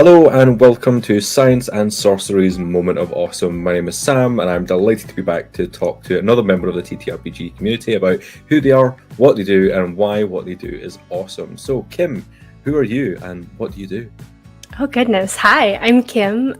Hello and welcome to Science and Sorcery's Moment of Awesome. My name is Sam and I'm delighted to be back to talk to another member of the TTRPG community about who they are, what they do, and why what they do is awesome. So Kim, who are you and what do you do? Oh goodness. Hi, I'm Kim.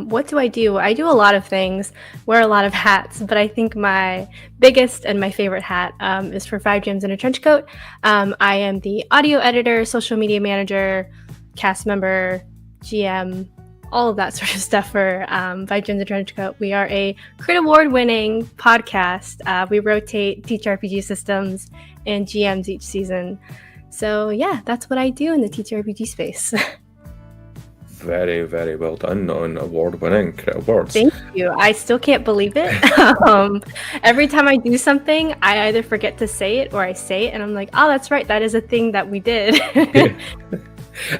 What do? I do a lot of things, wear a lot of hats, but I think my biggest and my favorite hat is for 5 Gems in a Trenchcoat. I am the audio editor, social media manager, cast member, GM, all of that sort of stuff for 5 Gems in a Trenchcoat. We are a Crit Award winning podcast. We rotate TTRPG systems and GMs each season. So yeah, that's what I do in the TTRPG space. Very, very well done on award-winning Crit Awards. Thank you. I still can't believe it. Every time I do something, I either forget to say it or I say it and I'm like, oh, that's right. That is a thing that we did.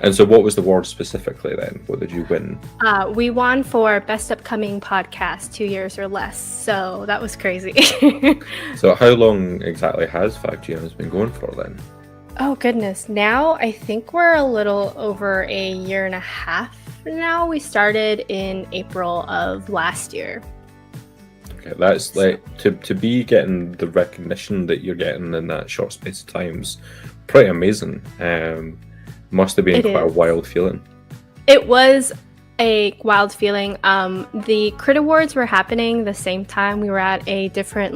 And so what was the award specifically then? What did you win? We won for Best Upcoming Podcast 2 years or less. So that was crazy. So how long exactly has 5GMs been going for then? Oh, goodness. Now I think we're a little over a year and a half now. We started in April of last year. Okay, that's like to be getting the recognition that you're getting in that short space of time's pretty amazing. Must have been quite a wild feeling. It was a wild feeling. The Crit Awards were happening the same time we were at a different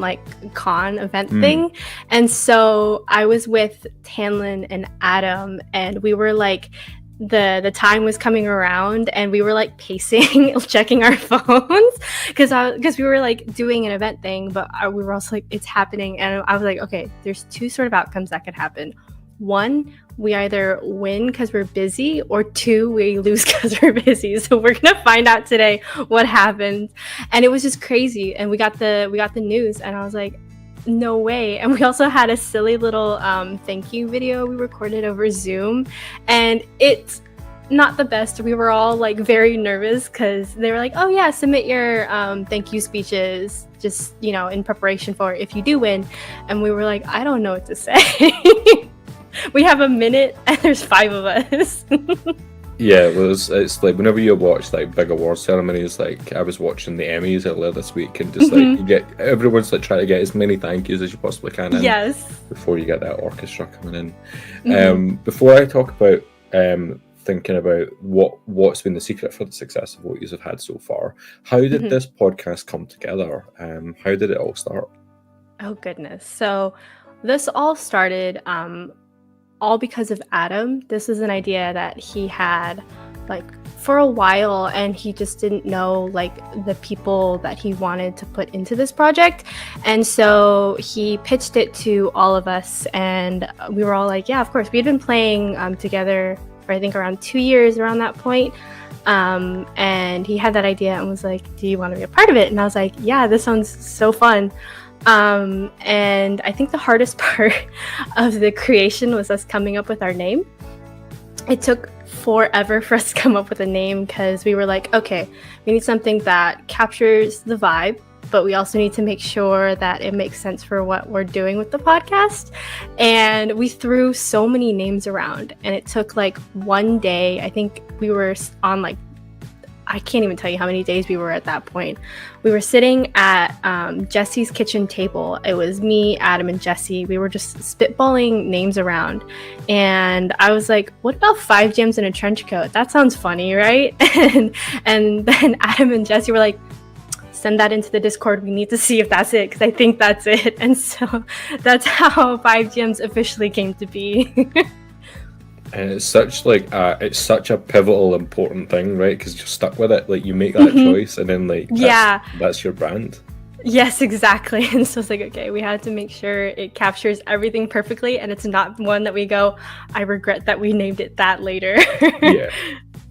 con event thing, and so I was with Tanlin and Adam, and we were the time was coming around and we were pacing checking our phones because we were doing an event thing, but we were also it's happening, and I was like, okay, there's two sort of outcomes that could happen. One, we either win because we're busy, or two, we lose because we're busy. So we're gonna find out today what happened. And it was just crazy. And we got the news, and I was like, no way. And we also had a silly little thank you video we recorded over Zoom, and it's not the best. We were all very nervous because they were like, oh yeah, submit your thank you speeches just in preparation for if you do win. And we were like, I don't know what to say. We have a minute and there's 5 of us. Yeah, it's like whenever you watch big award ceremonies, I was watching the Emmys earlier this week, and just you get everyone's trying to get as many thank yous as you possibly can in. Yes. Before you get that orchestra coming in. Before I talk about thinking about what's been the secret for the success of what you have had so far, how did this podcast come together? How did it all start? Oh goodness. So this all started all because of Adam. This is an idea that he had for a while, and he just didn't know the people that he wanted to put into this project. And so he pitched it to all of us, and we were all yeah, of course. We had been playing together for I think around 2 years around that point. And he had that idea and was like, do you want to be a part of it? And I was like, yeah, this sounds so fun. And I think the hardest part of the creation was us coming up with our name. It took forever for us to come up with a name because we were like, okay, we need something that captures the vibe, but we also need to make sure that it makes sense for what we're doing with the podcast. And we threw so many names around, and it took one day. I think we were on I can't even tell you how many days we were at that point. We were sitting at Jesse's kitchen table. It was me, Adam, and Jesse. We were just spitballing names around. And I was like, what about 5 Gems in a Trenchcoat? That sounds funny, right? And then Adam and Jesse were like, send that into the Discord. We need to see if that's it, because I think that's it. And so that's how 5 Gems officially came to be. And it's such a pivotal, important thing, right? Because you're stuck with it. You make that choice, and then that's your brand. Yes, exactly. And so it's okay, we had to make sure it captures everything perfectly, and it's not one that we go, I regret that we named it that later.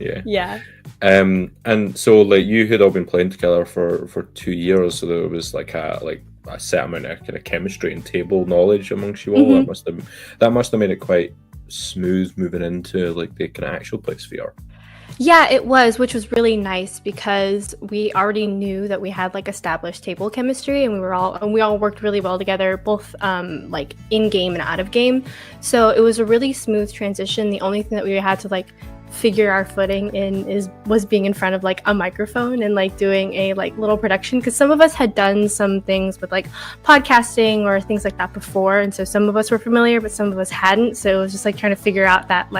Yeah. And so you had all been playing together for 2 years, so there was a set amount of kind of chemistry and table knowledge amongst you all. That must have made it quite smooth moving into the kind of actual play sphere. Yeah, it was, which was really nice because we already knew that we had established table chemistry, and we all worked really well together, both in game and out of game. So it was a really smooth transition. The only thing that we had to figure our footing in was being in front of like a microphone and like doing a like little production, because some of us had done some things with like podcasting or things like that before, and so some of us were familiar but some of us hadn't. So it was just like trying to figure out that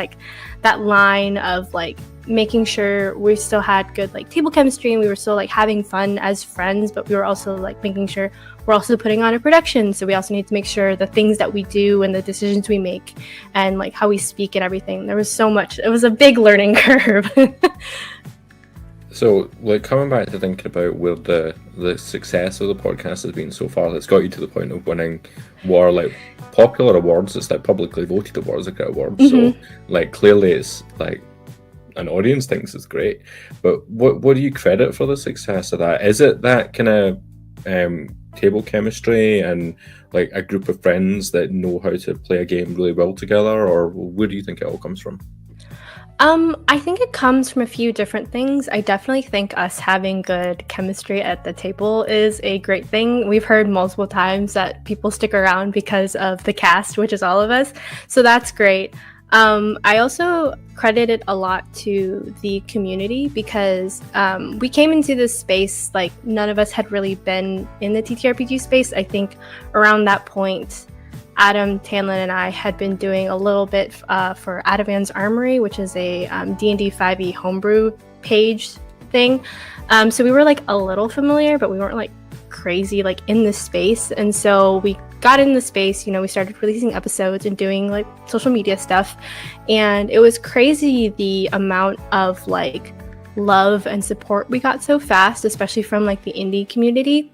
line of like making sure we still had good like table chemistry and we were still like having fun as friends, but we were also like making sure we're also putting on a production, so we also need to make sure the things that we do and the decisions we make and like how we speak and everything. There was so much. It was a big learning curve. So, like, coming back to thinking about where the success of the podcast has been so far, that's got you to the point of winning what are like popular awards. It's like publicly voted awards, like awards. So, like, clearly it's like an audience thinks it's great. But what do you credit for the success of that? Is it that kind of table chemistry and like a group of friends that know how to play a game really well together, or where do you think it all comes from? I think it comes from a few different things. I definitely think us having good chemistry at the table is a great thing. We've heard multiple times that people stick around because of the cast, which is all of us. So that's great. I also credit it a lot to the community because we came into this space like none of us had really been in the TTRPG space. I think around that point, Adam, Tanlin, and I had been doing a little bit for Adavan's Armory, which is a D&D 5e homebrew page thing. So we were like a little familiar, but we weren't like crazy like in this space. And so we got in the space, you know, we started releasing episodes and doing like social media stuff. And it was crazy the amount of like love and support we got so fast, especially from like the indie community.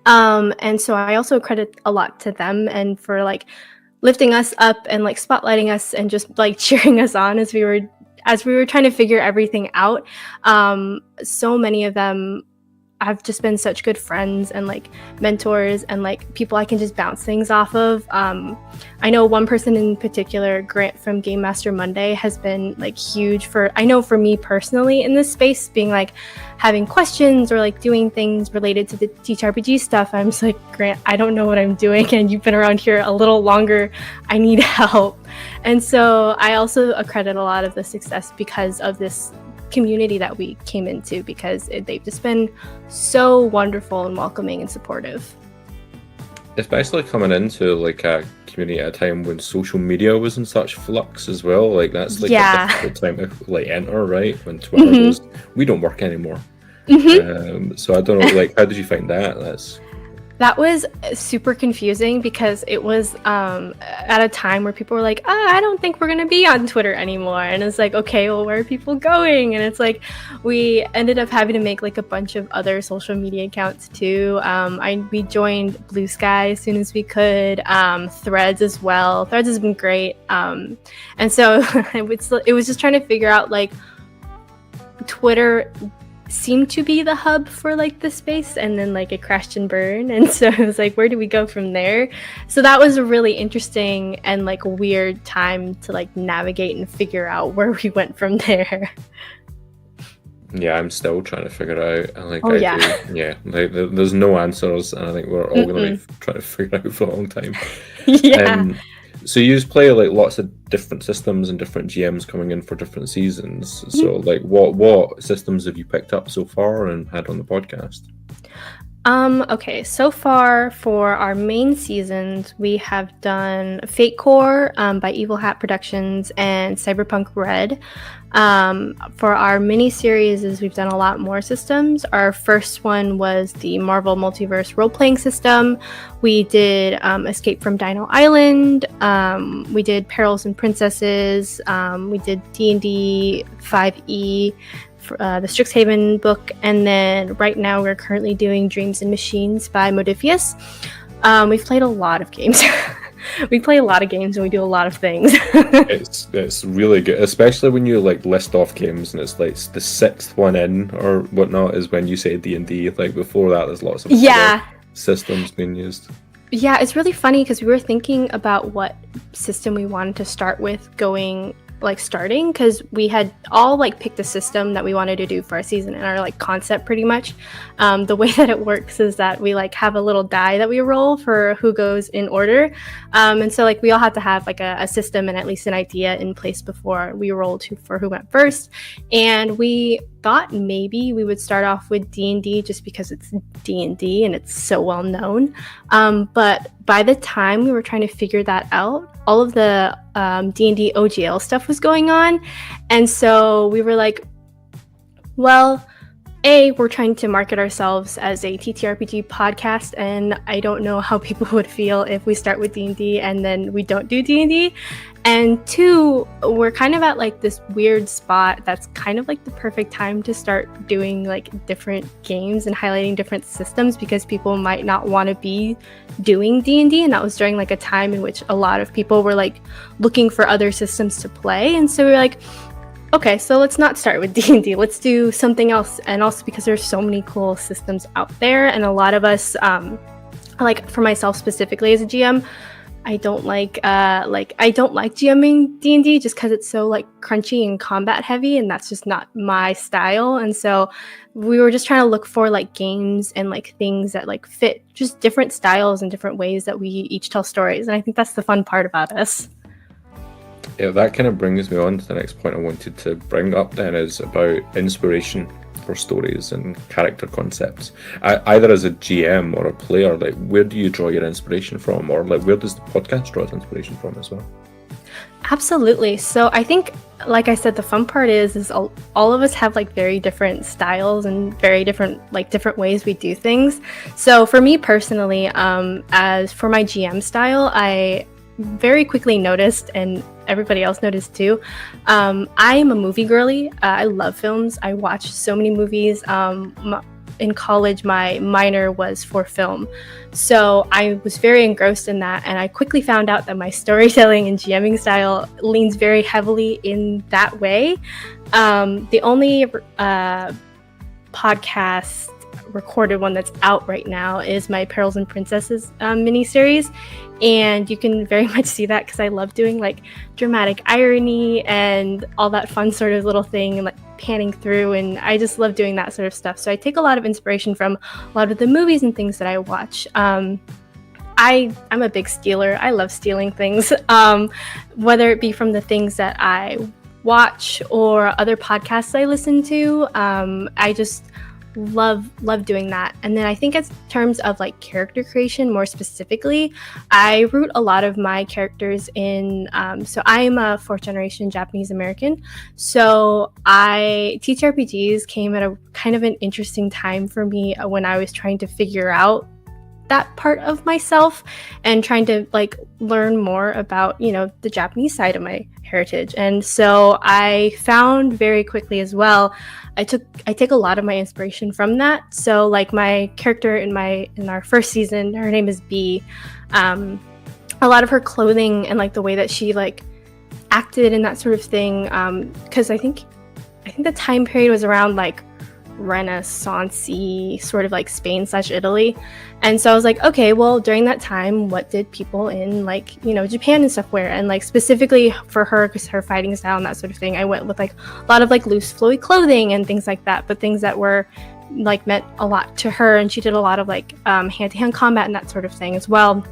And so I also credit a lot to them and for like lifting us up and like spotlighting us and just like cheering us on as we were trying to figure everything out. So many of them have just been such good friends and like mentors and like people I can just bounce things off of. I know one person in particular, Grant from Game Master Monday, has been like huge for me personally in this space, being like having questions or like doing things related to the TTRPG stuff. I'm just like, Grant, I don't know what I'm doing and you've been around here a little longer. I need help. And so I also accredit a lot of the success because of this community that we came into, because they've just been so wonderful and welcoming and supportive. Especially coming into like a community at a time when social media was in such flux as well. Like that's like a difficult time to like enter, right? When Twitter goes, we don't work anymore. So I don't know, like how did you find that? That was super confusing because it was at a time where people were like, I don't think we're going to be on Twitter anymore. And it's like, okay, well, where are people going? And it's like, we ended up having to make like a bunch of other social media accounts too. We joined Blue Sky as soon as we could, Threads as well. Threads has been great. And so it was just trying to figure out like Twitter seemed to be the hub for like the space, and then like it crashed and burned, and so it was like, where do we go from there? So that was a really interesting and like weird time to like navigate and figure out where we went from there. Yeah, I'm still trying to figure it out. Like, like there's no answers, and I think we're all going to be trying to figure it out for a long time. So you just play like lots of different systems and different GMs coming in for different seasons. So like what systems have you picked up so far and had on the podcast? Okay, so far for our main seasons, we have done Fate Core by Evil Hat Productions and Cyberpunk Red. For our mini-series, we've done a lot more systems. Our first one was the Marvel Multiverse role-playing system. We did Escape from Dino Island. We did Perils and Princesses. We did D&D 5e. The Strixhaven book, and then right now we're currently doing Dreams and Machines by Modifius. We've played a lot of games. We play a lot of games and we do a lot of things. It's really good, especially when you like list off games and it's like the sixth one in or whatnot is when you say D&D. Like before that, there's lots of other systems being used. Yeah, it's really funny because we were thinking about what system we wanted to start with going like starting, because we had all like picked a system that we wanted to do for our season and our like concept pretty much. The way that it works is that we like have a little die that we roll for who goes in order, and so like we all had to have like a system and at least an idea in place before we rolled for who went first. And we thought maybe we would start off with D&D just because it's D&D and it's so well known, but by the time we were trying to figure that out, all of the D&D OGL stuff was going on, and so we were like, well, we're trying to market ourselves as a TTRPG podcast, and I don't know how people would feel if we start with D&D and then we don't do D&D. And 2, we're kind of at like this weird spot that's kind of like the perfect time to start doing like different games and highlighting different systems, because people might not want to be doing D&D, and that was during like a time in which a lot of people were like looking for other systems to play. And so we were like, okay, so let's not start with D&D, let's do something else. And also because there's so many cool systems out there, and a lot of us, like for myself specifically as a GM, I don't like GMing D&D just because it's so like crunchy and combat heavy, and that's just not my style. And so we were just trying to look for like games and like things that like fit just different styles and different ways that we each tell stories. And I think that's the fun part about us. Yeah, that kind of brings me on to the next point I wanted to bring up then, is about inspiration for stories and character concepts. Either as a GM or a player, like where do you draw your inspiration from, or like where does the podcast draw its inspiration from as well? Absolutely. So I think, like I said, the fun part is all of us have like very different styles and very different ways we do things. So for me personally, as for my GM style, I very quickly noticed, and everybody else noticed too, I'm a movie girly. I love films. I watch so many movies. In college, my minor was for film, so I was very engrossed in that, and I quickly found out that my storytelling and GMing style leans very heavily in that way. The only podcast recorded one that's out right now is my Perils and Princesses miniseries, and you can very much see that because I love doing like dramatic irony and all that fun sort of little thing, and like panning through, and I just love doing that sort of stuff. So I take a lot of inspiration from a lot of the movies and things that I watch. I'm a big stealer. I love stealing things, whether it be from the things that I watch or other podcasts I listen to. I just love doing that. And then I think in terms of like character creation more specifically, I root a lot of my characters in so I'm a 4th generation Japanese American, so TTRPGs came at a kind of an interesting time for me when I was trying to figure out that part of myself and trying to like learn more about, you know, the Japanese side of my heritage. And so I found very quickly as well, I take a lot of my inspiration from that. So like my character in our first season, her name is B. A lot of her clothing and like the way that she like acted and that sort of thing, because I think the time period was around like Renaissance-y, sort of like Spain/Italy. And so I was like, okay, well, during that time, what did people in like, you know, Japan and stuff wear? And like specifically for her, because her fighting style and that sort of thing, I went with like a lot of like loose flowy clothing and things like that, but things that were like meant a lot to her. And she did a lot of like hand-to-hand combat and that sort of thing as well.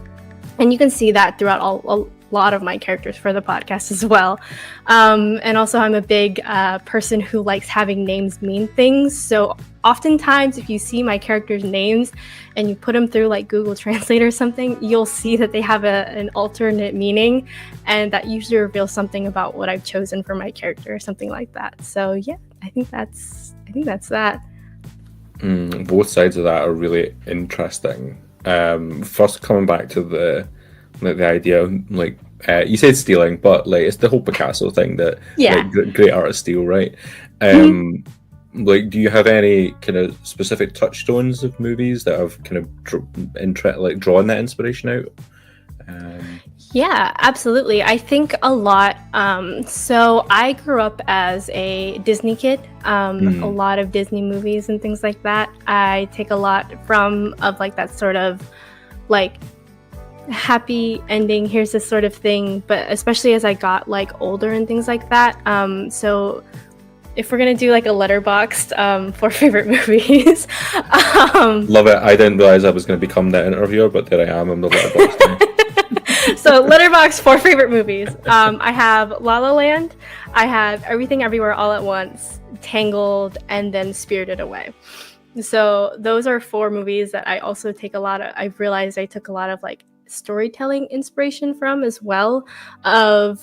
And you can see that throughout a lot of my characters for the podcast as well. And also I'm a big person who likes having names mean things. So oftentimes if you see my characters' names and you put them through like Google Translate or something, you'll see that they have an alternate meaning, and that usually reveals something about what I've chosen for my character or something like that. So yeah, I think that's that. Both sides of that are really interesting. First, coming back to the idea of like you said stealing, but like it's the whole Picasso thing that like, great artists steal, right? Like, do you have any kind of specific touchstones of movies that have kind of drawn that inspiration out? Yeah, absolutely. I think a lot. So I grew up as a Disney kid. A lot of Disney movies and things like that. I take a lot of like that sort of like happy ending, here's this sort of thing, but especially as I got like older and things like that. So if we're gonna do like a letterboxed for favorite movies, love it. I didn't realize I was going to become that interviewer, but there I am. I'm the letterboxed. So letterboxd for favorite movies. I have La La Land, I have Everything Everywhere All at Once, Tangled, and then Spirited Away. So those are 4 movies that I also take a lot of. I've realized I took a lot of like storytelling inspiration from as well. I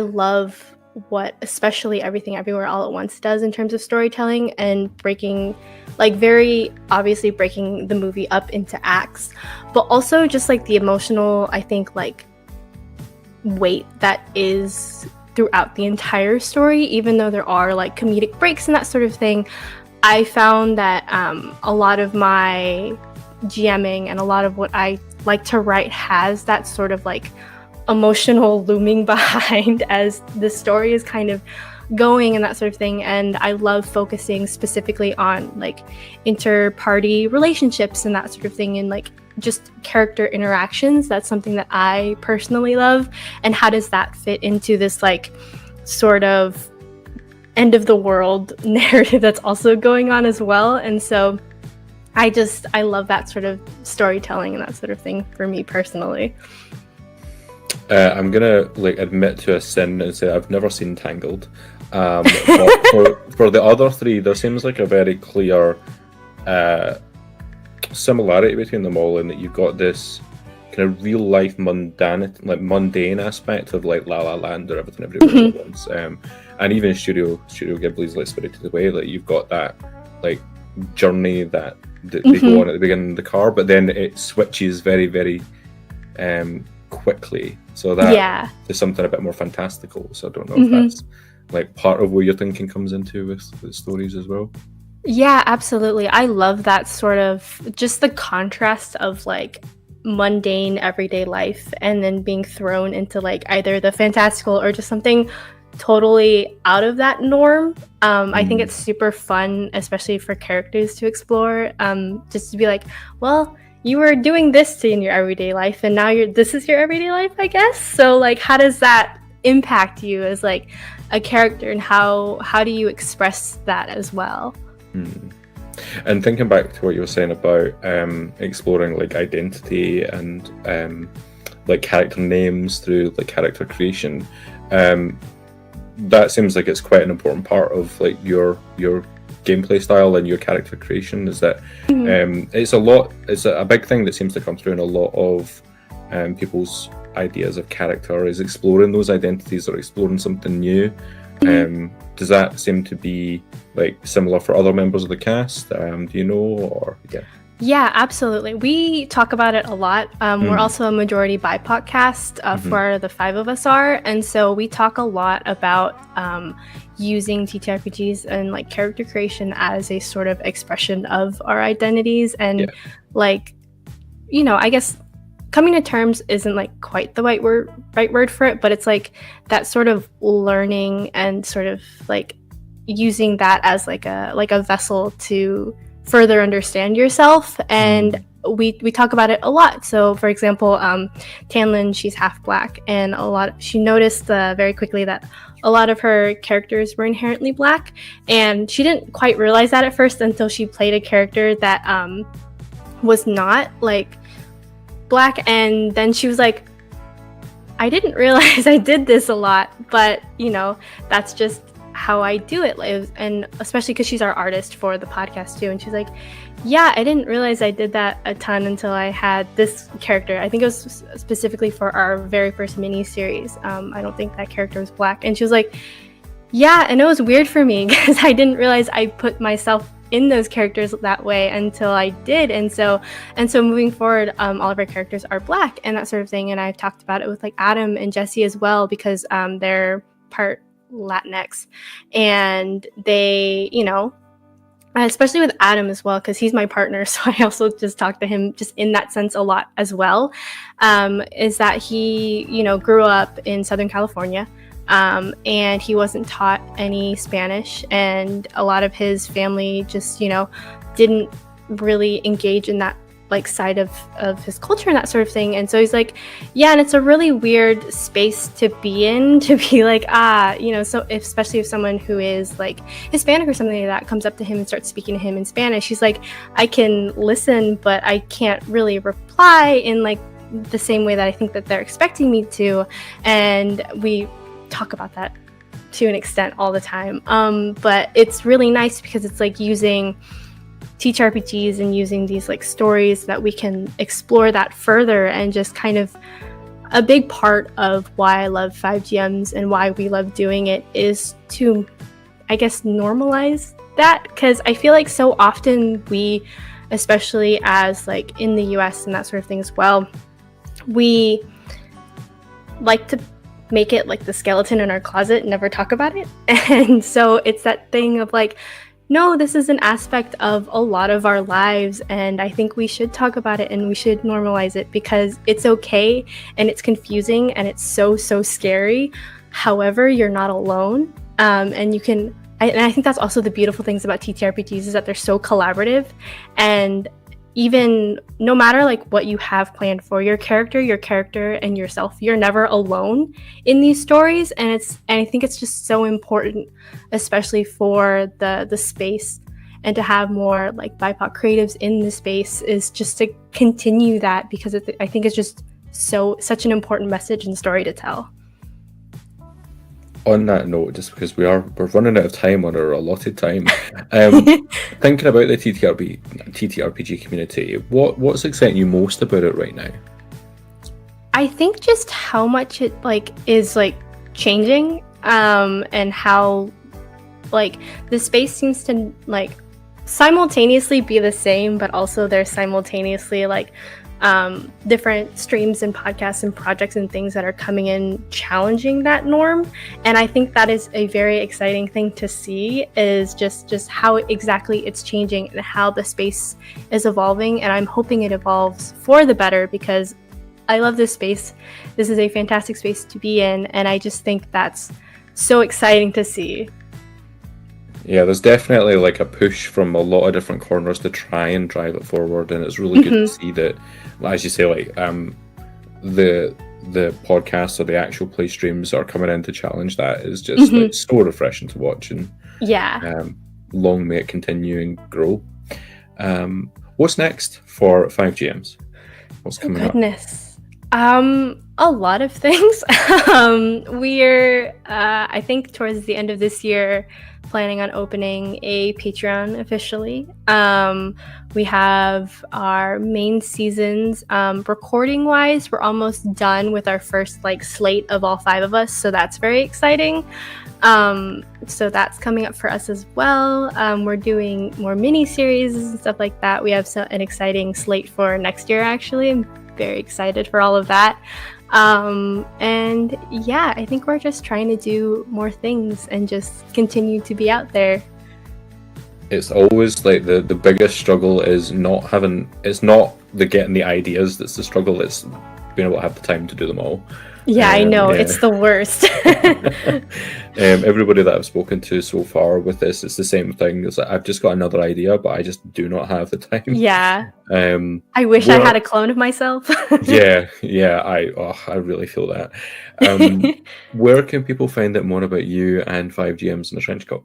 love what especially Everything Everywhere All at Once does in terms of storytelling and breaking, like very obviously breaking the movie up into acts, but also just like the emotional, I think, like weight that is throughout the entire story, even though there are like comedic breaks and that sort of thing. I found that a lot of my GMing and a lot of what I like to write has that sort of like emotional looming behind as the story is kind of going and that sort of thing. And I love focusing specifically on like inter-party relationships and that sort of thing, and like just character interactions. That's something that I personally love. And how does that fit into this like sort of end of the world narrative that's also going on as well? And so I love that sort of storytelling and that sort of thing for me personally. I'm gonna like admit to a sin and say I've never seen Tangled. But for the other 3, there seems like a very clear similarity between them all, in that you've got this kind of real life mundane aspect of like La La Land or Everything Everywhere at Once, and even Studio Ghibli's like Spirited Away. Like you've got that like journey that they go on at the beginning of the car, but then it switches very, very quickly, so that there's something a bit more fantastical. So I don't know if that's like part of where your thinking comes into with stories as well. Yeah, absolutely. I love that sort of just the contrast of like mundane everyday life and then being thrown into like either the fantastical or just something totally out of that norm. I think it's super fun, especially for characters to explore, just to be like, well, you were doing this in your everyday life and now this is your everyday life, I guess. So like, how does that impact you as like a character, and how do you express that as well? And thinking back to what you were saying about exploring like identity and like character names through like character creation, that seems like it's quite an important part of like your gameplay style and your character creation. Is that it's a big thing that seems to come through in a lot of people's ideas of character, is exploring those identities or exploring something new. Does that seem to be like similar for other members of the cast? Do you know? Or Yeah, absolutely. We talk about it a lot. We're also a majority BIPOC cast, for the 5 of us are, and so we talk a lot about using TTRPGs and like character creation as a sort of expression of our identities, and like, you know, I guess coming to terms isn't like quite the right word for it, but it's like that sort of learning and sort of like using that as like a vessel to further understand yourself. And we talk about it a lot. So for example, Tanlin, she's half Black, and she noticed very quickly that a lot of her characters were inherently Black, and she didn't quite realize that at first until she played a character that was not like Black, and then she was like, I didn't realize I did this a lot, but you know, that's just how I do it. And especially because she's our artist for the podcast too, and she's like, yeah, I didn't realize I did that a ton until I had this character. I think it was specifically for our very first mini series. I don't think that character was Black, and she was like, yeah, and it was weird for me because I didn't realize I put myself in those characters that way until I did. And so moving forward, all of our characters are Black and that sort of thing. And I've talked about it with like Adam and Jesse as well, because they're part Latinx, and they, you know, especially with Adam as well, because he's my partner, so I also just talk to him just in that sense a lot as well, is that he, you know, grew up in Southern California, and he wasn't taught any Spanish, and a lot of his family just, you know, didn't really engage in that like side of his culture and that sort of thing. And so he's like, yeah, and it's a really weird space to be in, to be like, so especially if someone who is like Hispanic or something like that comes up to him and starts speaking to him in Spanish, he's like, I can listen, but I can't really reply in like the same way that I think that they're expecting me to. And we talk about that to an extent all the time. But it's really nice because it's like using TTRPGs and using these like stories that we can explore that further, and just kind of a big part of why I love 5GMs and why we love doing it is to, I guess, normalize that, because I feel like so often we, especially as like in the US and that sort of thing as well, we like to make it like the skeleton in our closet and never talk about it. And so it's that thing of like, no, this is an aspect of a lot of our lives, and I think we should talk about it and we should normalize it because it's okay and it's confusing and it's so scary. However, you're not alone, and you can. And I think that's also the beautiful things about TTRPGs is that they're so collaborative, and even no matter like what you have planned for your character and yourself, you're never alone in these stories. And I think it's just so important, especially for the space, and to have more like BIPOC creatives in the space, is just to continue that, because I think it's just such an important message and story to tell. On that note, just because we're running out of time on our allotted time, thinking about the TTRPG community, what's exciting you most about it right now? I think just how much it like is like changing, and how like the space seems to like simultaneously be the same, but also there's simultaneously like different streams and podcasts and projects and things that are coming in challenging that norm. And I think that is a very exciting thing to see, is just how exactly it's changing and how the space is evolving. And I'm hoping it evolves for the better, because I love this space. This is a fantastic space to be in, and I just think that's so exciting to see. Yeah, there's definitely like a push from a lot of different corners to try and drive it forward, and it's really good to see that, as you say, like the podcasts or the actual play streams are coming in to challenge that is just like so refreshing to watch, and long may it continue and grow. What's next for 5GMs? What's coming up? A lot of things. We're I think towards the end of this year planning on opening a Patreon officially. We have our main seasons. Recording wise, we're almost done with our first like slate of all 5 of us, so that's very exciting. So that's coming up for us as well. We're doing more mini series and stuff like that. We have an exciting slate for next year, actually. I'm very excited for all of that. And yeah, I think we're just trying to do more things and just continue to be out there. It's always like the biggest struggle is it's not the getting the ideas that's the struggle, it's being able to have the time to do them all. Yeah, I know. Yeah. It's the worst. Everybody that I've spoken to so far with this, it's the same thing. It's like, I've just got another idea, but I just do not have the time. Yeah. I wish I had a clone of myself. yeah. I really feel that. Where can people find out more about you and 5GMs in the Trenchcoat?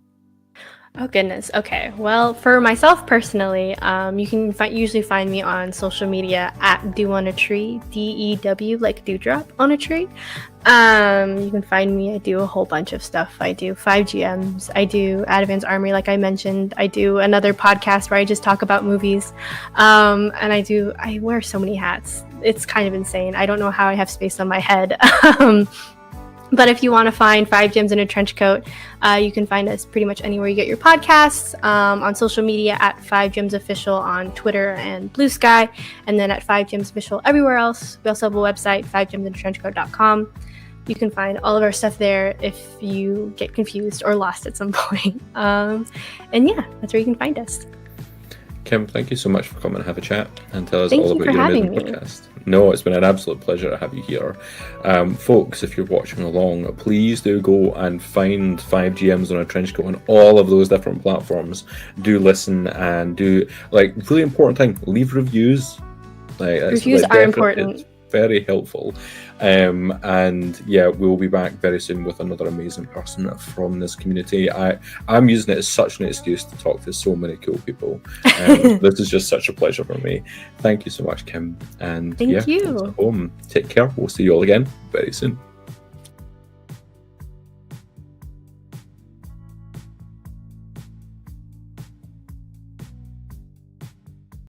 Oh goodness. Okay. Well, for myself personally, you can usually find me on social media at Dew on a Tree, DEW, like dewdrop on a tree. You can find me. I do a whole bunch of stuff. I do 5GMs. I do Adavan's Armory, like I mentioned. I do another podcast where I just talk about movies. And I wear so many hats. It's kind of insane. I don't know how I have space on my head. But if you want to find 5GMs in a Trenchcoat, you can find us pretty much anywhere you get your podcasts, on social media at 5GMs Official on Twitter and Blue Sky, and then at 5GMs Official everywhere else. We also have a website, 5gemsintratrenchcoat.com. You can find all of our stuff there if you get confused or lost at some point. And yeah, that's where you can find us. Kim, thank you so much for coming and have a chat and tell us all about your amazing podcast. No, it's been an absolute pleasure to have you here. Folks, if you're watching along, please do go and find 5GMs on a Trenchcoat on all of those different platforms. Do listen and do, like, really important thing, leave reviews. Like, reviews are important. It's very helpful. And yeah, we'll be back very soon with another amazing person from this community. I'm using it as such an excuse to talk to so many cool people. This is just such a pleasure for me. Thank you so much, Kim. And thank you. Home. Take care. We'll see you all again very soon.